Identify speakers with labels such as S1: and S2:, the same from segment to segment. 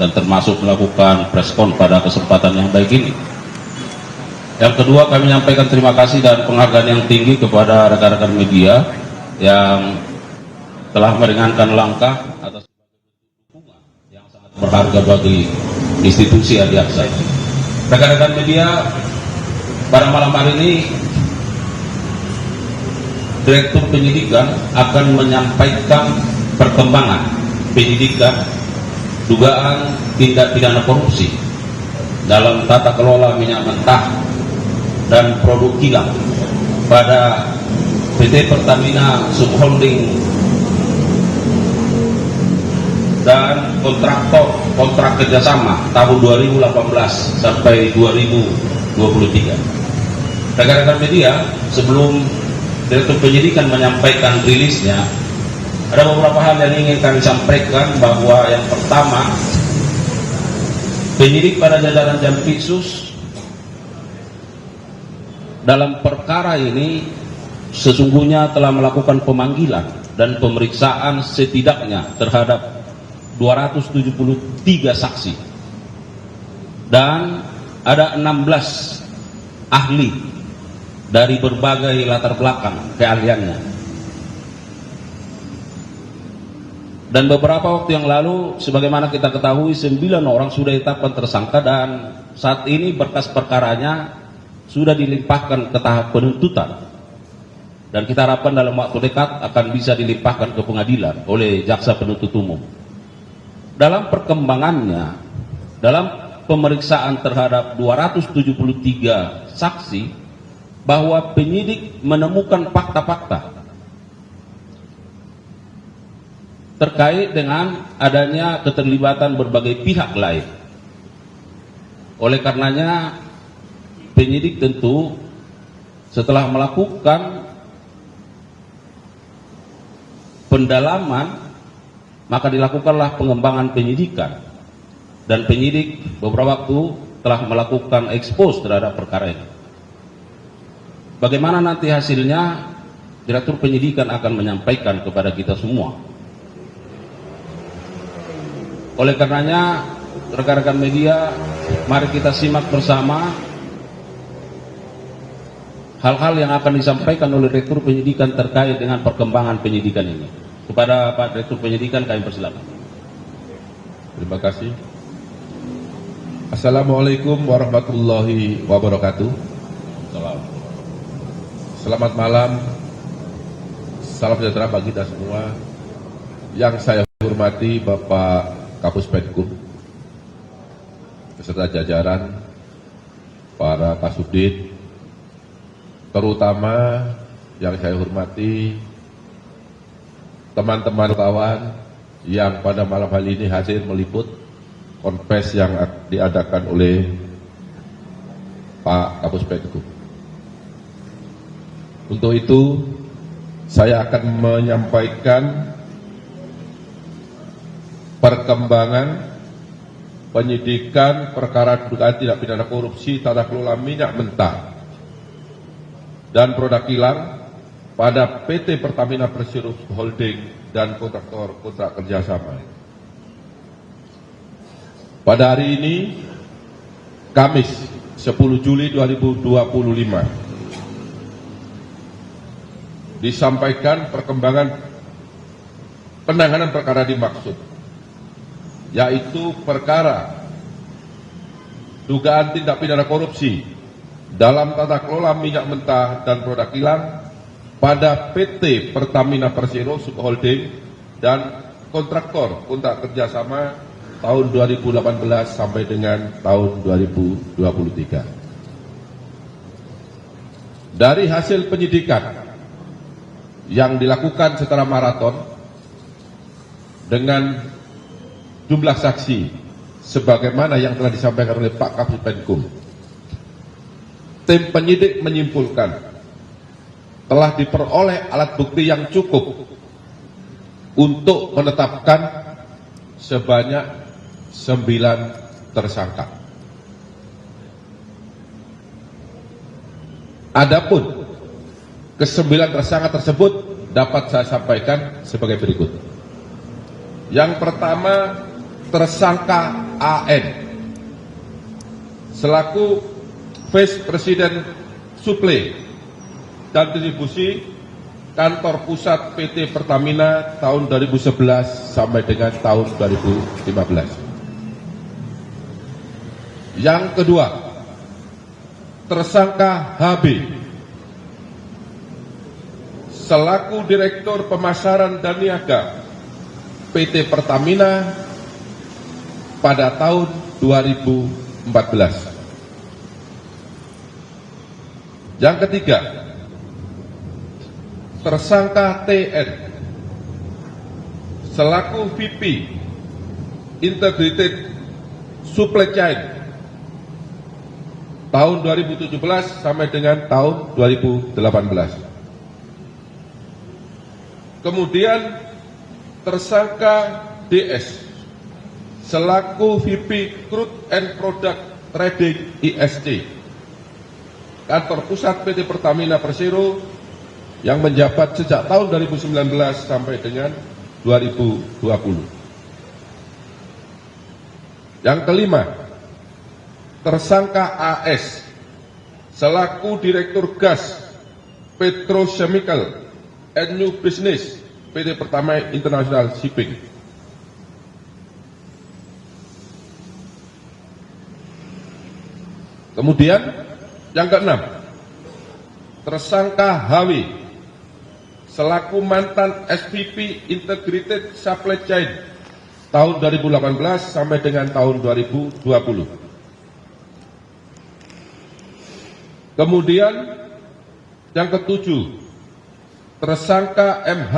S1: dan termasuk melakukan preskon pada kesempatan yang baik ini. Yang kedua, kami menyampaikan terima kasih dan penghargaan yang tinggi kepada rekan-rekan media yang telah meringankan langkah atas dukungan yang sangat berharga bagi institusi Adiaksa. Rekan-rekan media, pada malam hari ini Direktur Penyidikan akan menyampaikan perkembangan penyidikan dugaan tindak pidana korupsi dalam tata kelola minyak mentah dan produk kilang pada PT Pertamina Subholding dan kontrak kerjasama tahun 2018 sampai 2023. Rekan-rekan media, sebelum Direktur Penyidikan menyampaikan rilisnya, ada beberapa hal yang ingin kami sampaikan. Bahwa yang pertama, penyidik pada jajaran Jampitsus dalam perkara ini sesungguhnya telah melakukan pemanggilan dan pemeriksaan setidaknya terhadap 273 saksi dan ada 16 ahli dari berbagai latar belakang keahliannya. Dan beberapa waktu yang lalu, sebagaimana kita ketahui, 9 orang sudah ditetapkan tersangka dan saat ini berkas perkaranya sudah dilimpahkan ke tahap penuntutan. Dan kita harapkan dalam waktu dekat akan bisa dilimpahkan ke pengadilan oleh jaksa penuntut umum. Dalam perkembangannya, dalam pemeriksaan terhadap 273 saksi, bahwa penyidik menemukan fakta-fakta terkait dengan adanya keterlibatan berbagai pihak lain. Oleh karenanya, penyidik tentu setelah melakukan pendalaman, maka dilakukanlah pengembangan penyidikan. Dan penyidik beberapa waktu telah melakukan ekspos terhadap perkara ini. Bagaimana nanti hasilnya, Direktur Penyidikan akan menyampaikan kepada kita semua. Oleh karenanya, rekan-rekan media, mari kita simak bersama hal-hal yang akan disampaikan oleh Direktur Penyidikan terkait dengan perkembangan penyidikan ini. Kepada Pak Direktur Penyidikan, kami persilakan.
S2: Terima kasih. Assalamualaikum warahmatullahi wabarakatuh. Selamat malam. Salam sejahtera bagi kita semua. Yang saya hormati Bapak Kapus Penkum beserta jajaran, para Kasubdit, terutama yang saya hormati teman-teman kawan yang pada malam hari ini hadir meliput konfes yang diadakan oleh Pak Kapus Penkum. Untuk itu, saya akan menyampaikan perkembangan penyidikan perkara dugaan tindak pidana korupsi tata kelola minyak mentah dan produk kilang pada PT Pertamina Persero Holding dan kontraktor kontrak kerjasama. Pada hari ini, Kamis 10 Juli 2025, disampaikan perkembangan penanganan perkara dimaksud, yaitu perkara dugaan tindak pidana korupsi dalam tata kelola minyak mentah dan produk kilang pada PT Pertamina Persero Subholding dan kontraktor kontrak kerjasama tahun 2018 sampai dengan tahun 2023. Dari hasil penyidikan yang dilakukan secara maraton dengan jumlah saksi sebagaimana yang telah disampaikan oleh Pak Kapus Penkum, tim penyidik menyimpulkan telah diperoleh alat bukti yang cukup untuk menetapkan sebanyak 9 tersangka. Adapun ke-9 tersangka tersebut dapat saya sampaikan sebagai berikut. Yang pertama, tersangka AN selaku Vice President Suplai dan Distribusi Kantor Pusat PT Pertamina tahun 2011 sampai dengan tahun 2015. Yang kedua, tersangka HB selaku Direktur Pemasaran dan Niaga PT Pertamina pada tahun 2014. Yang ketiga, tersangka TN selaku VP Integrated Supply Chain tahun 2017 sampai dengan tahun 2018. Kemudian tersangka DS selaku VP Crude and Product Trading ISC Kantor Pusat PT Pertamina Persero yang menjabat sejak tahun 2019 sampai dengan 2020. Yang kelima, tersangka AS selaku Direktur Gas Petrochemical and New Business PT Pertamina International Shipping. Kemudian yang keenam, tersangka HW selaku mantan SVP Integrated Supply Chain tahun 2018 sampai dengan tahun 2020. Kemudian yang ketujuh, tersangka MH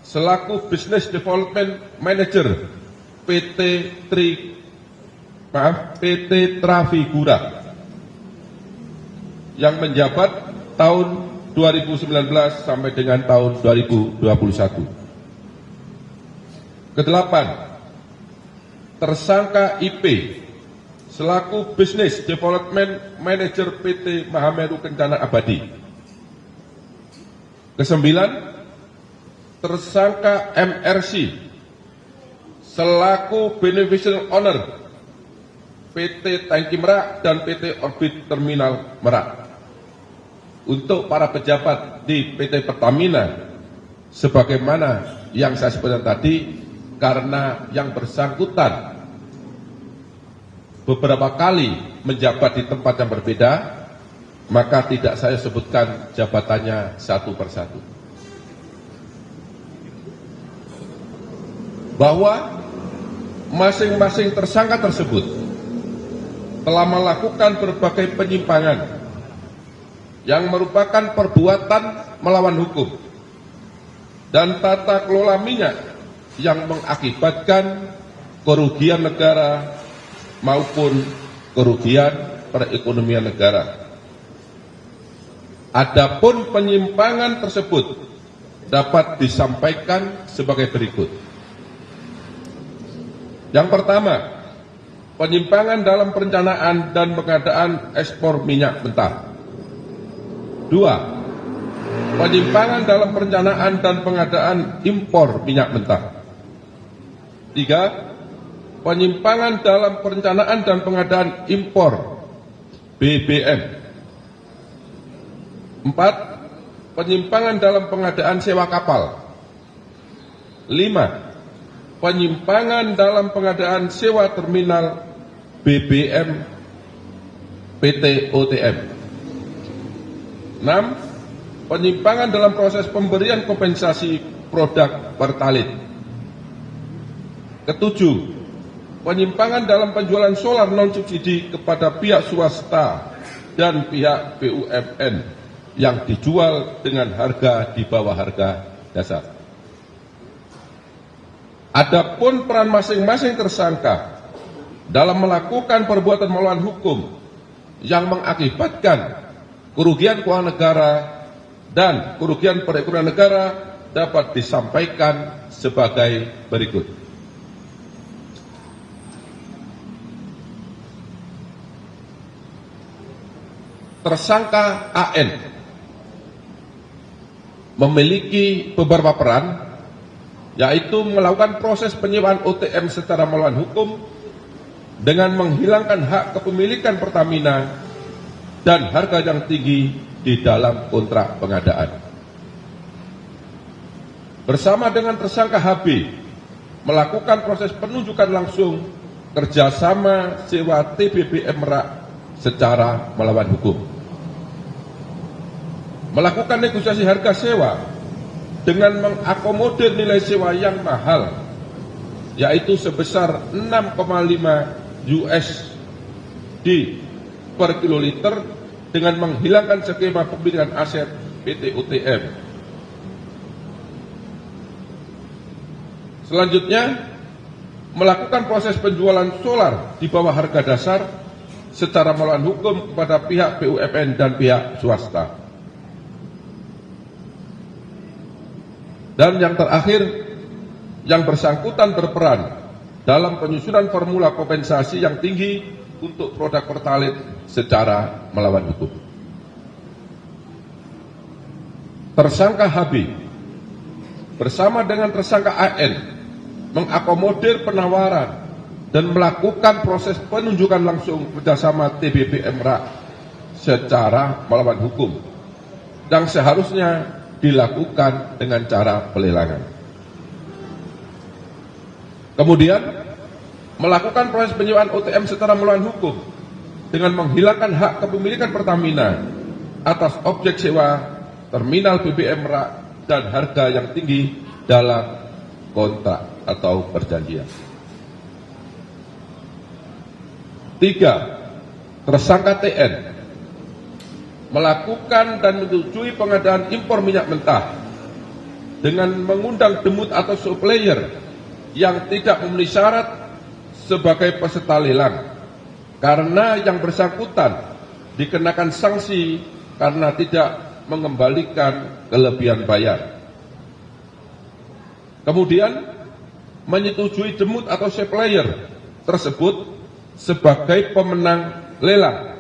S2: selaku Business Development Manager PT Trafigura yang menjabat tahun 2019 sampai dengan tahun 2021. Kedelapan, tersangka IP selaku Business Development Manager PT Mahameru Kencana Abadi. Kesembilan, tersangka MRC selaku Beneficial Owner PT Tangki Merak dan PT Orbit Terminal Merak. Untuk para pejabat di PT Pertamina, sebagaimana yang saya sebutkan tadi, karena yang bersangkutan beberapa kali menjabat di tempat yang berbeda, maka tidak saya sebutkan jabatannya satu persatu. Bahwa masing-masing tersangka tersebut telah melakukan berbagai penyimpangan yang merupakan perbuatan melawan hukum dan tata kelola minyak yang mengakibatkan kerugian negara maupun kerugian perekonomian negara. Adapun penyimpangan tersebut dapat disampaikan sebagai berikut. Yang pertama, penyimpangan dalam perencanaan dan pengadaan ekspor minyak mentah. Dua, penyimpangan dalam perencanaan dan pengadaan impor minyak mentah. Tiga, penyimpangan dalam perencanaan dan pengadaan impor BBM. Empat, penyimpangan dalam pengadaan sewa kapal. Lima, penyimpangan dalam pengadaan sewa terminal BBM PT OTM. 6. Penyimpangan dalam proses pemberian kompensasi produk Pertalite. Ketujuh, penyimpangan dalam penjualan solar non-subsidi kepada pihak swasta dan pihak BUMN yang dijual dengan harga di bawah harga dasar. Adapun peran masing-masing tersangka dalam melakukan perbuatan melawan hukum yang mengakibatkan kerugian keuangan negara dan kerugian perekonomian negara dapat disampaikan sebagai berikut. Tersangka AN memiliki beberapa peran, yaitu melakukan proses penyewaan OTM secara melawan hukum dengan menghilangkan hak kepemilikan Pertamina dan harga yang tinggi di dalam kontrak pengadaan. Bersama dengan tersangka HB, melakukan proses penunjukan langsung kerjasama sewa TBBM Merak secara melawan hukum. Melakukan negosiasi harga sewa dengan mengakomodir nilai sewa yang mahal, yaitu sebesar 6,5 USD per kiloliter dengan menghilangkan skema pemilikan aset PT UTM. Selanjutnya, melakukan proses penjualan solar di bawah harga dasar secara melawan hukum kepada pihak BUMN dan pihak swasta. Dan yang terakhir, yang bersangkutan berperan dalam penyusunan formula kompensasi yang tinggi untuk produk Pertalite secara melawan hukum. Tersangka HB bersama dengan tersangka AN mengakomodir penawaran dan melakukan proses penunjukan langsung kerjasama TBBM Merak secara melawan hukum yang seharusnya dilakukan dengan cara pelelangan. Kemudian melakukan proses penyewaan OTM secara melawan hukum dengan menghilangkan hak kepemilikan Pertamina atas objek sewa terminal BBM Merak dan harga yang tinggi dalam kontrak atau perjanjian. 3. Tersangka TN melakukan dan menyetujui pengadaan impor minyak mentah dengan mengundang demut atau supplier yang tidak memenuhi syarat sebagai peserta lelang karena yang bersangkutan dikenakan sanksi karena tidak mengembalikan kelebihan bayar. Kemudian menyetujui demut atau supplier tersebut sebagai pemenang lelang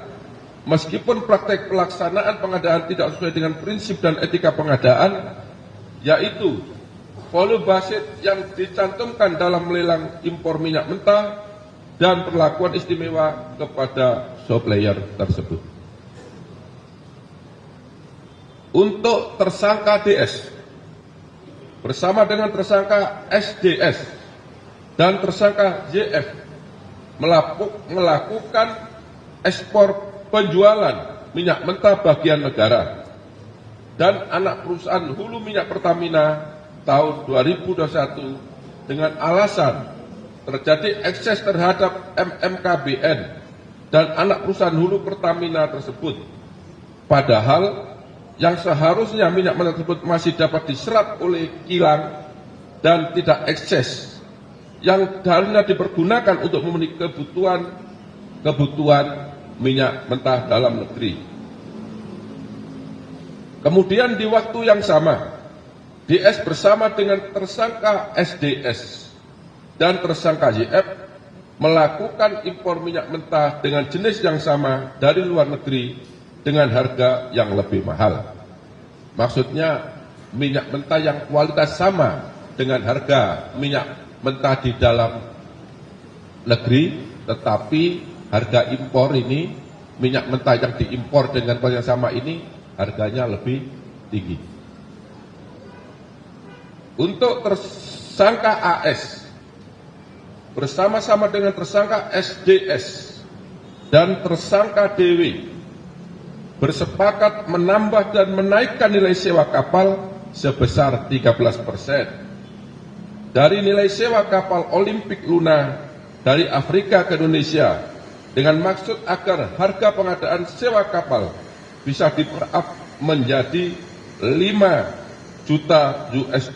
S2: meskipun praktek pelaksanaan pengadaan tidak sesuai dengan prinsip dan etika pengadaan, yaitu volume basis yang dicantumkan dalam lelang impor minyak mentah dan perlakuan istimewa kepada supplier tersebut. Untuk tersangka DS bersama dengan tersangka SDS dan tersangka JF melakukan ekspor penjualan minyak mentah bagian negara dan anak perusahaan hulu minyak Pertamina tahun 2021 dengan alasan terjadi ekses terhadap MMKBN dan anak perusahaan hulu Pertamina tersebut, padahal yang seharusnya minyak mentah tersebut masih dapat diserap oleh kilang dan tidak ekses, yang seharusnya dipergunakan untuk memenuhi kebutuhan minyak mentah dalam negeri. Kemudian di waktu yang sama, DS bersama dengan tersangka SDS dan tersangka YF melakukan impor minyak mentah dengan jenis yang sama dari luar negeri dengan harga yang lebih mahal. Maksudnya minyak mentah yang kualitas sama dengan harga minyak mentah di dalam negeri, tetapi harga impor ini, minyak mentah yang diimpor dengan kualitas yang sama ini harganya lebih tinggi. Untuk tersangka AS bersama-sama dengan tersangka SDS dan tersangka DW bersepakat menambah dan menaikkan nilai sewa kapal sebesar 13% dari nilai sewa kapal Olimpik Luna dari Afrika ke Indonesia dengan maksud agar harga pengadaan sewa kapal bisa di-up menjadi 5 juta US$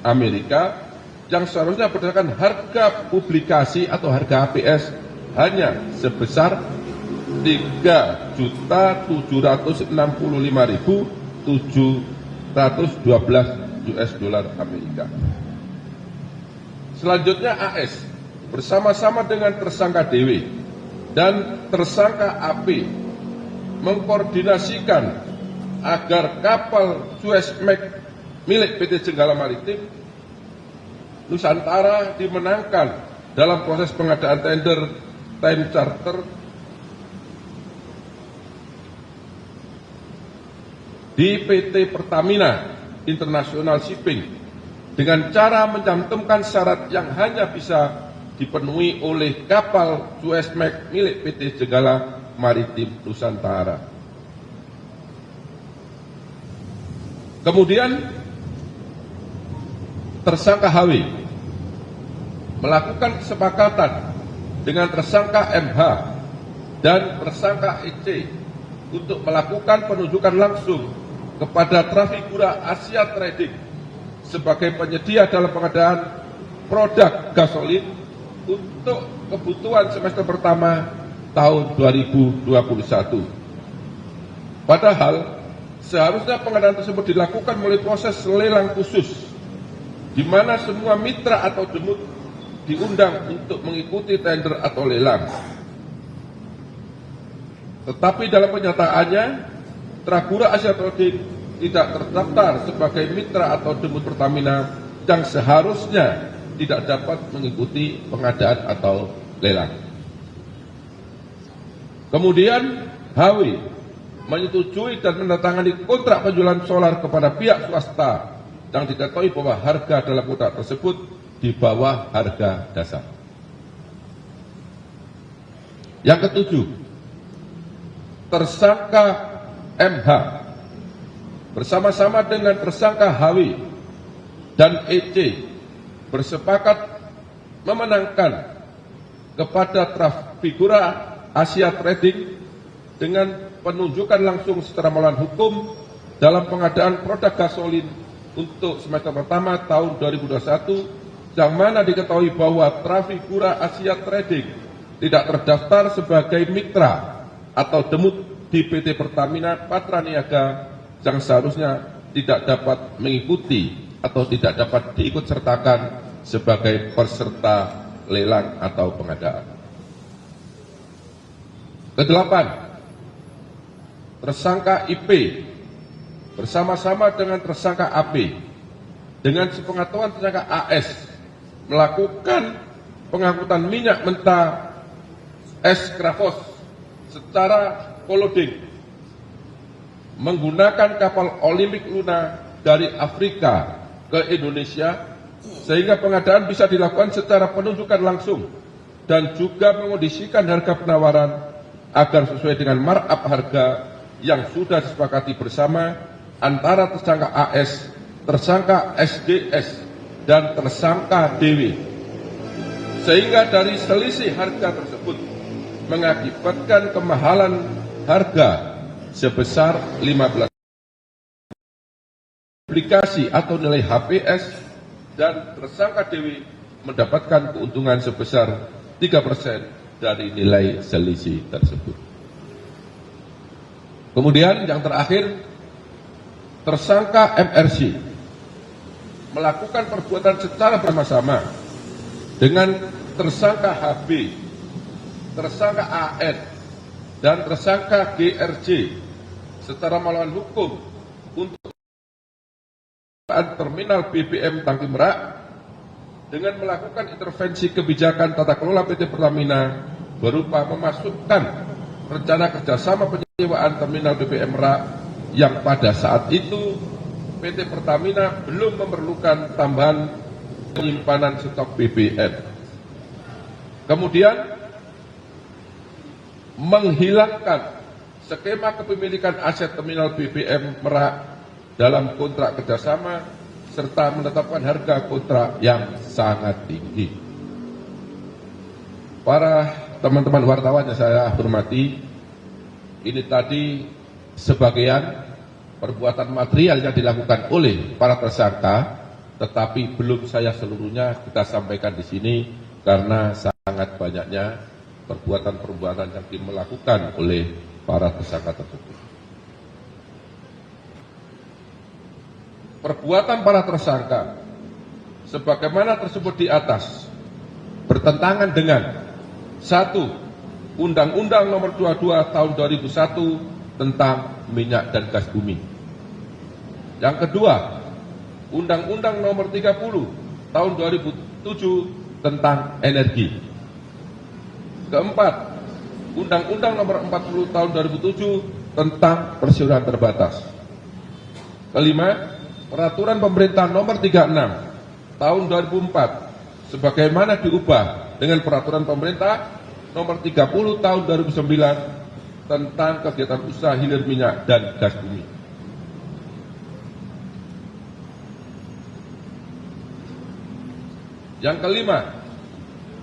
S2: Amerika yang seharusnya berdasarkan harga publikasi atau harga APS hanya sebesar 3.765.712 US$ Amerika. Selanjutnya AS bersama-sama dengan tersangka DW dan tersangka AP mengkoordinasikan agar kapal Suezmax milik PT Jenggala Maritim Nusantara dimenangkan dalam proses pengadaan tender time charter di PT Pertamina International Shipping dengan cara mencantumkan syarat yang hanya bisa dipenuhi oleh kapal Suezmax milik PT Jenggala Maritim Nusantara. Kemudian tersangka HW melakukan kesepakatan dengan tersangka MH dan tersangka EC untuk melakukan penunjukan langsung kepada Trafigura Asia Trading sebagai penyedia dalam pengadaan produk gasolin untuk kebutuhan semester pertama tahun 2021. Padahal seharusnya pengadaan tersebut dilakukan melalui proses lelang khusus, di mana semua mitra atau demut diundang untuk mengikuti tender atau lelang. Tetapi dalam kenyataannya, Trafigura Asia Trading tidak terdaftar sebagai mitra atau demut Pertamina yang seharusnya tidak dapat mengikuti pengadaan atau lelang. Kemudian HW menyetujui dan menandatangani kontrak penjualan solar kepada pihak swasta yang diketahui bahwa harga dalam kontrak tersebut di bawah harga dasar. Yang ketujuh, tersangka MH bersama-sama dengan tersangka HW dan EC bersepakat memenangkan kepada Trafigura Asia Trading dengan penunjukan langsung secara melawan hukum dalam pengadaan produk gasolin untuk semester pertama tahun 2021, yang mana diketahui bahwa Trafigura Asia Trading tidak terdaftar sebagai mitra atau demut di PT Pertamina Patraniaga, yang seharusnya tidak dapat mengikuti atau tidak dapat diikutsertakan sebagai peserta lelang atau pengadaan. Kedelapan, tersangka IP bersama-sama dengan tersangka AP dengan sepengetahuan tersangka AS melakukan pengangkutan minyak mentah S-Krafos secara koloding menggunakan kapal Olympic Luna dari Afrika ke Indonesia, sehingga pengadaan bisa dilakukan secara penunjukan langsung dan juga mengondisikan harga penawaran agar sesuai dengan markup harga yang sudah disepakati bersama antara tersangka AS, tersangka SDS, dan tersangka DW, sehingga dari selisih harga tersebut mengakibatkan kemahalan harga sebesar 15 aplikasi atau nilai HPS, dan tersangka DW mendapatkan keuntungan sebesar 3% dari nilai selisih tersebut. Kemudian yang terakhir, tersangka MRC melakukan perbuatan secara bersama-sama dengan tersangka HB, tersangka AN, dan tersangka GRJ secara melawan hukum untuk terminal BBM Tangki Merak dengan melakukan intervensi kebijakan tata kelola PT Pertamina berupa memasukkan rencana kerjasama penyewaan terminal BBM Merak yang pada saat itu PT Pertamina belum memerlukan tambahan penyimpanan stok BBM. Kemudian menghilangkan skema kepemilikan aset terminal BBM Merak dalam kontrak kerjasama serta menetapkan harga kontrak yang sangat tinggi. Para teman-teman wartawan yang saya hormati, ini tadi sebagian perbuatan material yang dilakukan oleh para tersangka, tetapi belum saya seluruhnya kita sampaikan di sini karena sangat banyaknya perbuatan-perbuatan yang dilakukan oleh para tersangka tersebut. Perbuatan para tersangka sebagaimana tersebut di atas bertentangan dengan 1. Undang-Undang Nomor 22 Tahun 2001 tentang minyak dan gas bumi. Yang kedua, Undang-Undang Nomor 30 Tahun 2007 tentang energi. Keempat, Undang-Undang Nomor 40 Tahun 2007 tentang persiaran terbatas. Kelima, Peraturan Pemerintah Nomor 36 Tahun 2004 sebagaimana diubah dengan Peraturan Pemerintah Nomor 30 Tahun 2009 tentang kegiatan usaha hilir minyak dan gas bumi. Yang kelima,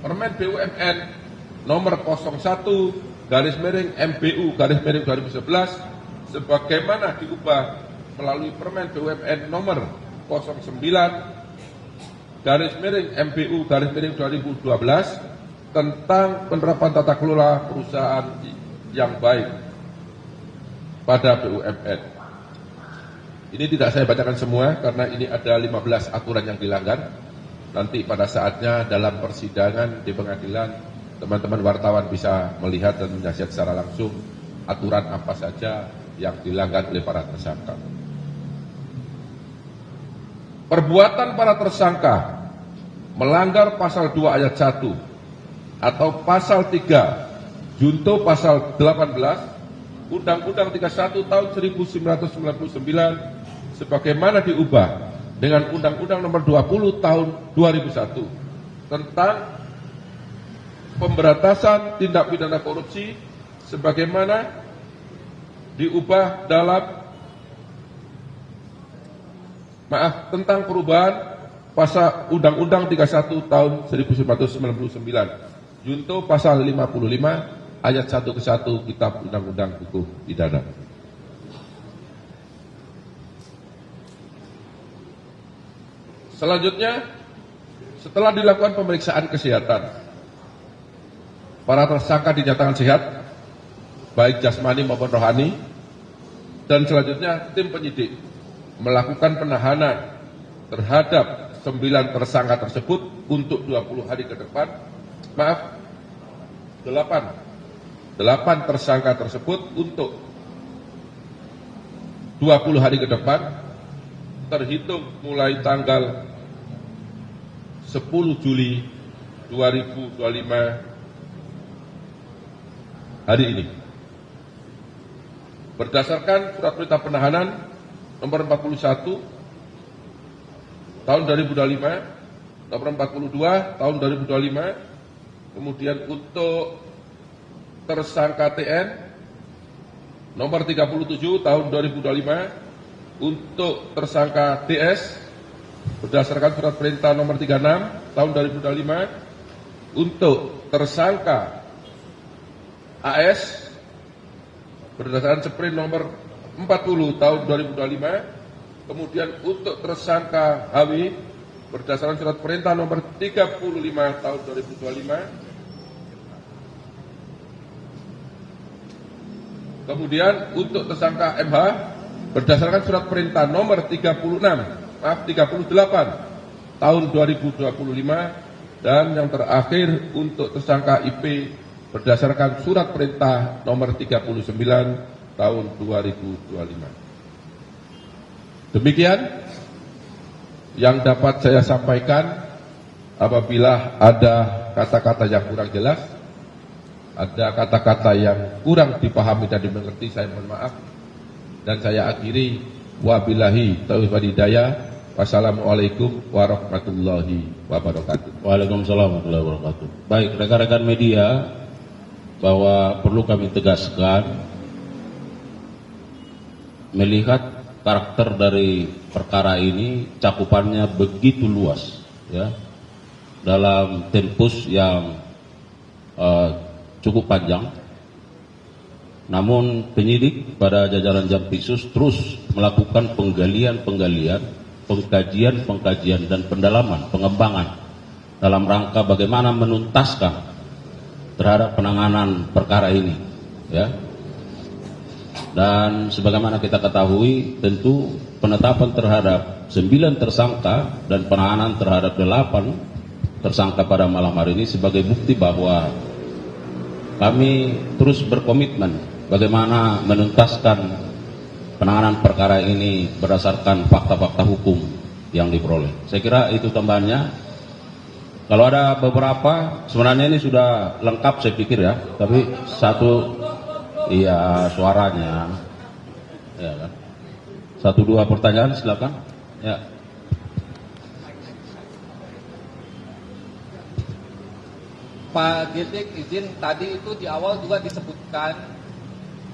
S2: Permen BUMN Nomor 01/MBU/2011 sebagaimana diubah melalui Permen BUMN Nomor 09/MBU/2012 tentang penerapan tata kelola perusahaan yang baik pada BUMN. Ini tidak saya bacakan semua karena ini ada 15 aturan yang dilanggar. Nanti pada saatnya dalam persidangan di pengadilan, teman-teman wartawan bisa melihat dan menyaksikan secara langsung aturan apa saja yang dilanggar oleh para tersangka. Perbuatan para tersangka melanggar pasal 2 ayat 1 atau pasal 3 junto pasal 18 Undang-Undang 31 tahun 1999 sebagaimana diubah dengan Undang-Undang Nomor 20 Tahun 2001 tentang pemberantasan tindak pidana korupsi sebagaimana diubah dalam tentang perubahan pasal Undang-Undang 31 tahun 1999 junto pasal 55 ayat 1 ke 1 Kitab Undang-Undang Hukum Pidana. Selanjutnya, setelah dilakukan pemeriksaan kesehatan, para tersangka dinyatakan sehat, baik jasmani maupun rohani, dan selanjutnya tim penyidik melakukan penahanan terhadap 9 tersangka tersebut untuk 20 hari ke depan. 8 tersangka tersebut untuk 20 hari ke depan terhitung mulai tanggal 10 Juli 2025 hari ini. Berdasarkan surat perintah penahanan nomor 41 tahun 2025, nomor 42 tahun 2025, kemudian untuk tersangka TN nomor 37 tahun 2025, untuk tersangka DS berdasarkan surat perintah nomor 36 tahun 2025, untuk tersangka AS berdasarkan sprint nomor 40 tahun 2025, kemudian untuk tersangka HW berdasarkan surat perintah nomor 35 tahun 2025, kemudian untuk tersangka MH berdasarkan surat perintah nomor 38 tahun 2025, dan yang terakhir untuk tersangka IP berdasarkan surat perintah nomor 39 tahun 2025. Demikian yang dapat saya sampaikan. Apabila ada kata-kata yang kurang jelas, ada kata-kata yang kurang dipahami dan dimengerti, saya mohon maaf. Dan saya akhiri, wabillahi taufiq wal hidayah. Wassalamualaikum warahmatullahi wabarakatuh.
S1: Waalaikumsalam warahmatullahi wabarakatuh. Baik, rekan-rekan media, bahwa perlu kami tegaskan, melihat karakter dari perkara ini cakupannya begitu luas, ya, dalam tempus yang cukup panjang. Namun penyidik pada jajaran Jampitsus terus melakukan penggalian, pengkajian dan pendalaman, pengembangan dalam rangka bagaimana menuntaskan terhadap penanganan perkara ini, ya. Dan sebagaimana kita ketahui, tentu penetapan terhadap 9 tersangka dan penahanan terhadap 8 tersangka pada malam hari ini sebagai bukti bahwa kami terus berkomitmen bagaimana menuntaskan penanganan perkara ini berdasarkan fakta-fakta hukum yang diperoleh. Saya kira itu tambahannya. Kalau ada beberapa, sebenarnya ini sudah lengkap saya pikir ya, tapi satu, iya suaranya, ya kan. Satu dua pertanyaan silakan. Ya.
S3: Pak Dirdik, izin tadi itu di awal juga disebutkan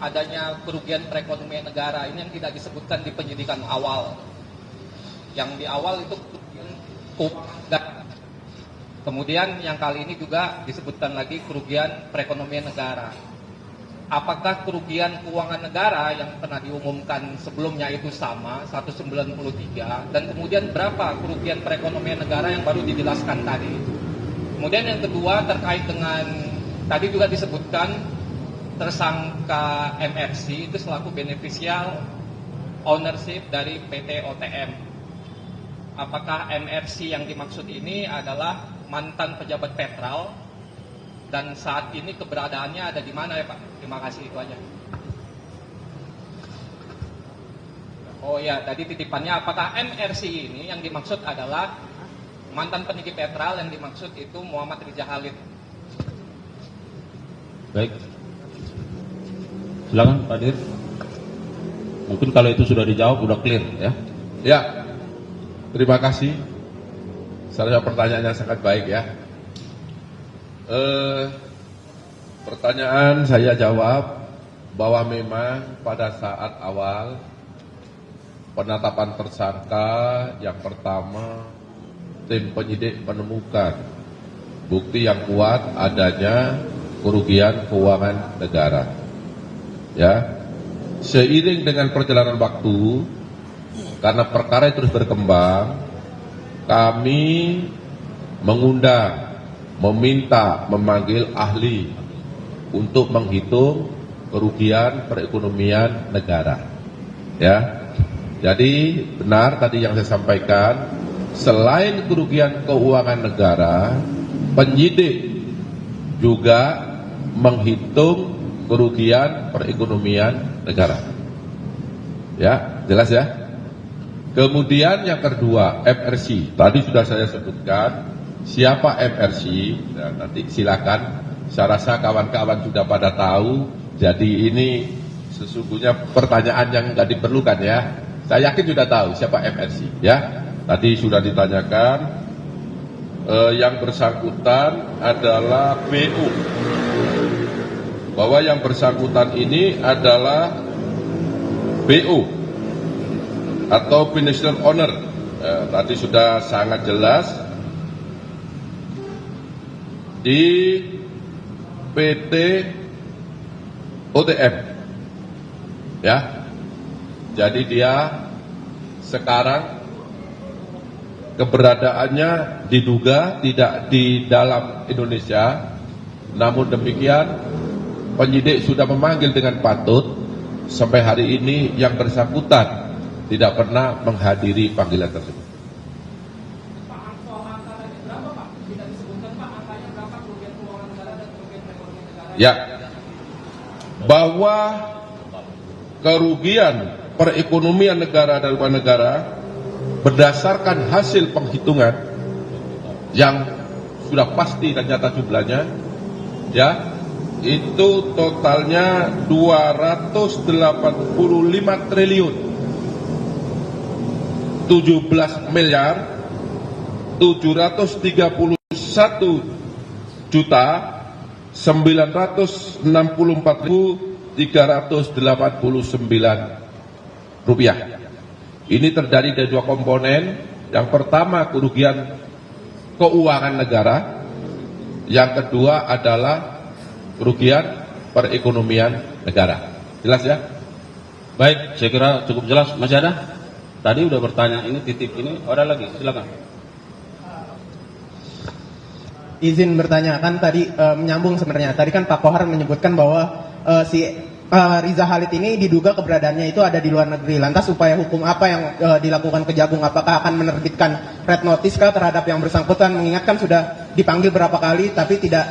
S3: adanya kerugian perekonomian negara. Ini yang tidak disebutkan di penyidikan awal. Yang di awal itu kerugian keuangan negara. Kemudian yang kali ini juga disebutkan lagi kerugian perekonomian negara. Apakah kerugian keuangan negara yang pernah diumumkan sebelumnya itu sama 193 dan kemudian berapa kerugian perekonomian negara yang baru dijelaskan tadi? Kemudian yang kedua terkait dengan tadi juga disebutkan tersangka MRC itu selaku beneficial ownership dari PT OTM. Apakah MRC yang dimaksud ini adalah mantan pejabat Petral dan saat ini keberadaannya ada di mana ya Pak? Terima kasih, itu aja. Oh ya, tadi titipannya apakah MRC ini yang dimaksud adalah mantan penyidik Petral, yang dimaksud itu Muhammad Riza Khalid.
S1: Baik. Silakan Pak Dir. Mungkin kalau itu sudah dijawab udah clear ya.
S2: Ya, terima kasih. Seharusnya pertanyaannya sangat baik ya. Pertanyaan saya jawab bahwa memang pada saat awal penetapan tersangka yang pertama tim penyidik menemukan bukti yang kuat adanya kerugian keuangan negara. Ya, seiring dengan perjalanan waktu, karena perkara itu terus berkembang, kami mengundang, meminta, memanggil ahli untuk menghitung kerugian perekonomian negara. Ya, jadi benar tadi yang saya sampaikan, selain kerugian keuangan negara, penyidik juga menghitung kerugian perekonomian negara. Ya, jelas ya. Kemudian yang kedua, MRC. Tadi sudah saya sebutkan siapa MRC. Nah, nanti silakan. Saya rasa kawan-kawan sudah pada tahu. Jadi ini sesungguhnya pertanyaan yang nggak diperlukan ya. Saya yakin sudah tahu siapa MRC. Ya, tadi sudah ditanyakan. Yang bersangkutan adalah BU. Bahwa yang bersangkutan ini adalah BU atau beneficial owner. Tadi sudah sangat jelas di PT OTM. Ya. Jadi dia sekarang keberadaannya diduga tidak di dalam Indonesia. Namun demikian penyidik sudah memanggil dengan patut. Sampai hari ini yang bersangkutan tidak pernah menghadiri panggilan tersebut. Ya, bahwa kerugian perekonomian negara dan luar negara berdasarkan hasil penghitungan yang sudah pasti dan nyata jumlahnya, ya, itu totalnya 285 triliun 17 miliar 731 juta 964.389 rupiah. Ini terdiri dari dua komponen. Yang pertama kerugian keuangan negara, yang kedua adalah kerugian perekonomian negara. Jelas ya?
S1: Baik, saya kira cukup jelas. Masih ada? Tadi udah bertanya ini, titip ini, ada lagi, silakan.
S4: Izin bertanya, kan tadi menyambung sebenarnya. Tadi kan Pak Kohar menyebutkan bahwa si Riza Khalid ini diduga keberadaannya itu ada di luar negeri. Lantas upaya hukum apa yang dilakukan Kejagung? Apakah akan menerbitkan red notice kah terhadap yang bersangkutan? Mengingatkan sudah dipanggil berapa kali tapi tidak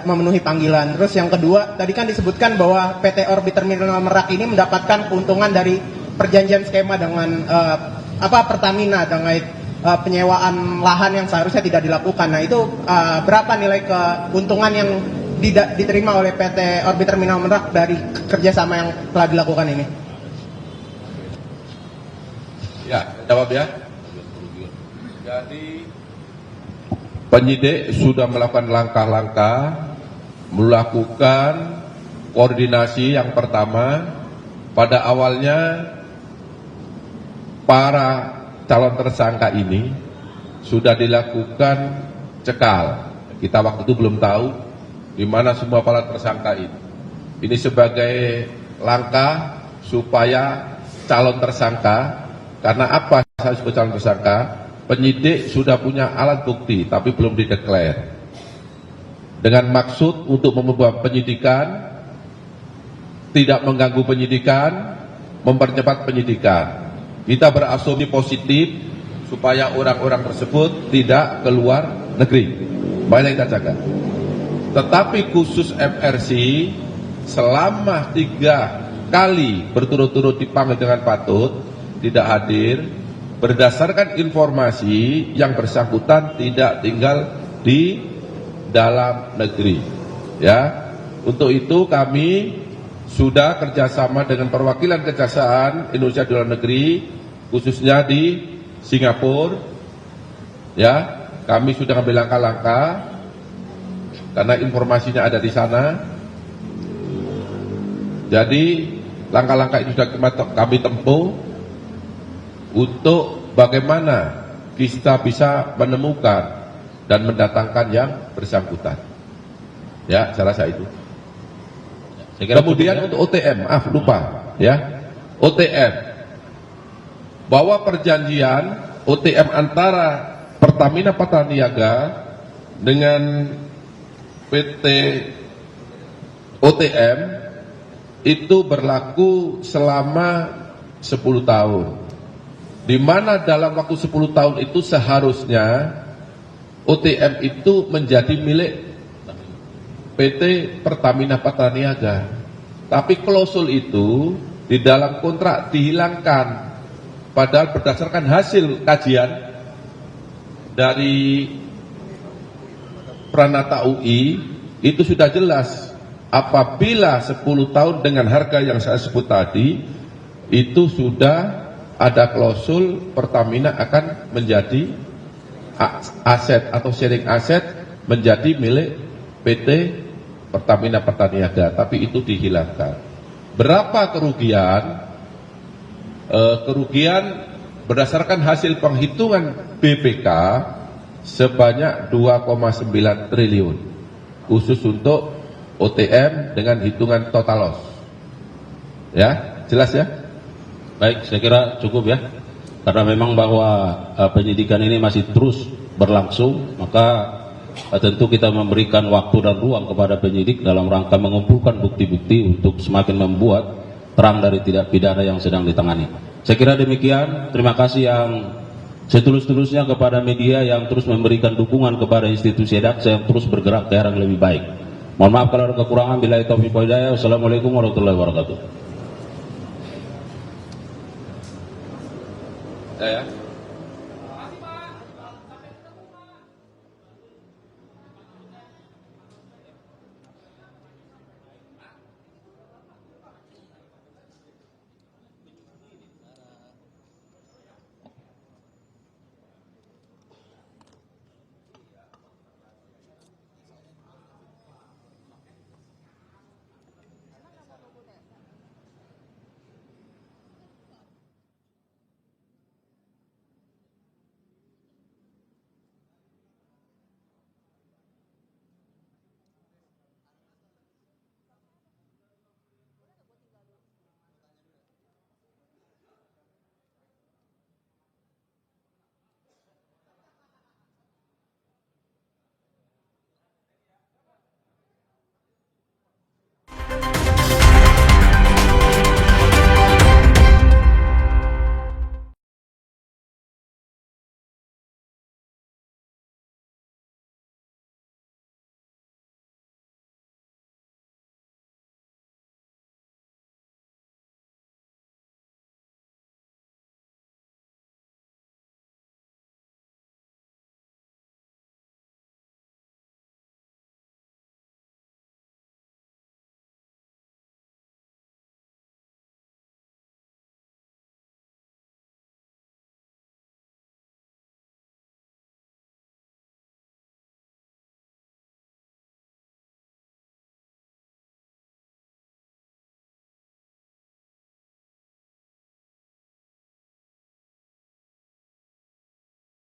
S4: memenuhi panggilan. Terus yang kedua, tadi kan disebutkan bahwa PT Orbit Terminal Merak ini mendapatkan keuntungan dari perjanjian skema dengan Pertamina penyewaan lahan yang seharusnya tidak dilakukan. Nah itu berapa nilai keuntungan yang diterima oleh PT Orbit Terminal Merak dari kerjasama yang telah dilakukan ini?
S2: Ya, jawab ya. Jadi penyidik sudah melakukan langkah-langkah, melakukan koordinasi. Yang pertama, pada awalnya para calon tersangka ini sudah dilakukan cekal. Kita waktu itu belum tahu di mana semua para tersangka ini. Ini sebagai langkah supaya calon tersangka, karena apa saya sebut calon tersangka? Penyidik sudah punya alat bukti tapi belum dideklar. Dengan maksud untuk membuat penyidikan, tidak mengganggu penyidikan, mempercepat penyidikan. Kita berasumsi positif supaya orang-orang tersebut tidak keluar negeri. Banyak kita jaga. Tetapi khusus MRC selama 3 kali berturut-turut dipanggil dengan patut, tidak hadir, berdasarkan informasi yang bersangkutan tidak tinggal di dalam negeri. Ya, untuk itu kami sudah kerjasama dengan perwakilan Kejaksaan Indonesia di luar negeri, khususnya di Singapura. Ya, kami sudah ambil langkah-langkah karena informasinya ada di sana. Jadi langkah-langkah itu sudah kami tempuh untuk bagaimana kita bisa menemukan dan mendatangkan yang bersangkutan. Ya, saya rasa itu. Kemudian untuk OTM, lupa ya. OTM, bahwa perjanjian OTM antara Pertamina Patraniaga dengan PT OTM itu berlaku selama 10 tahun. Di mana dalam waktu 10 tahun itu seharusnya OTM itu menjadi milik PT Pertamina Patraniaga. Tapi klausul itu di dalam kontrak dihilangkan. Padahal berdasarkan hasil kajian dari Pranata UI itu sudah jelas, apabila 10 tahun dengan harga yang saya sebut tadi itu sudah ada klausul Pertamina akan menjadi aset atau sharing aset menjadi milik PT Pertamina Patraniaga, tapi itu dihilangkan. Berapa kerugian? Kerugian berdasarkan hasil penghitungan BPK sebanyak 2,9 triliun khusus untuk OTM dengan hitungan total loss. Ya, jelas ya?
S1: Baik, saya kira cukup ya. Karena memang bahwa penyidikan ini masih terus berlangsung, maka tentu kita memberikan waktu dan ruang kepada penyidik dalam rangka mengumpulkan bukti-bukti untuk semakin membuat terang dari tindak pidana yang sedang ditangani. Saya kira demikian. Terima kasih yang setulus-tulusnya kepada media yang terus memberikan dukungan kepada institusi Daksa yang terus bergerak ke arah yang lebih baik. Mohon maaf kalau ada kekurangan. Billahi taufiq wal hidayah. Wassalamualaikum warahmatullahi wabarakatuh.
S2: Ya.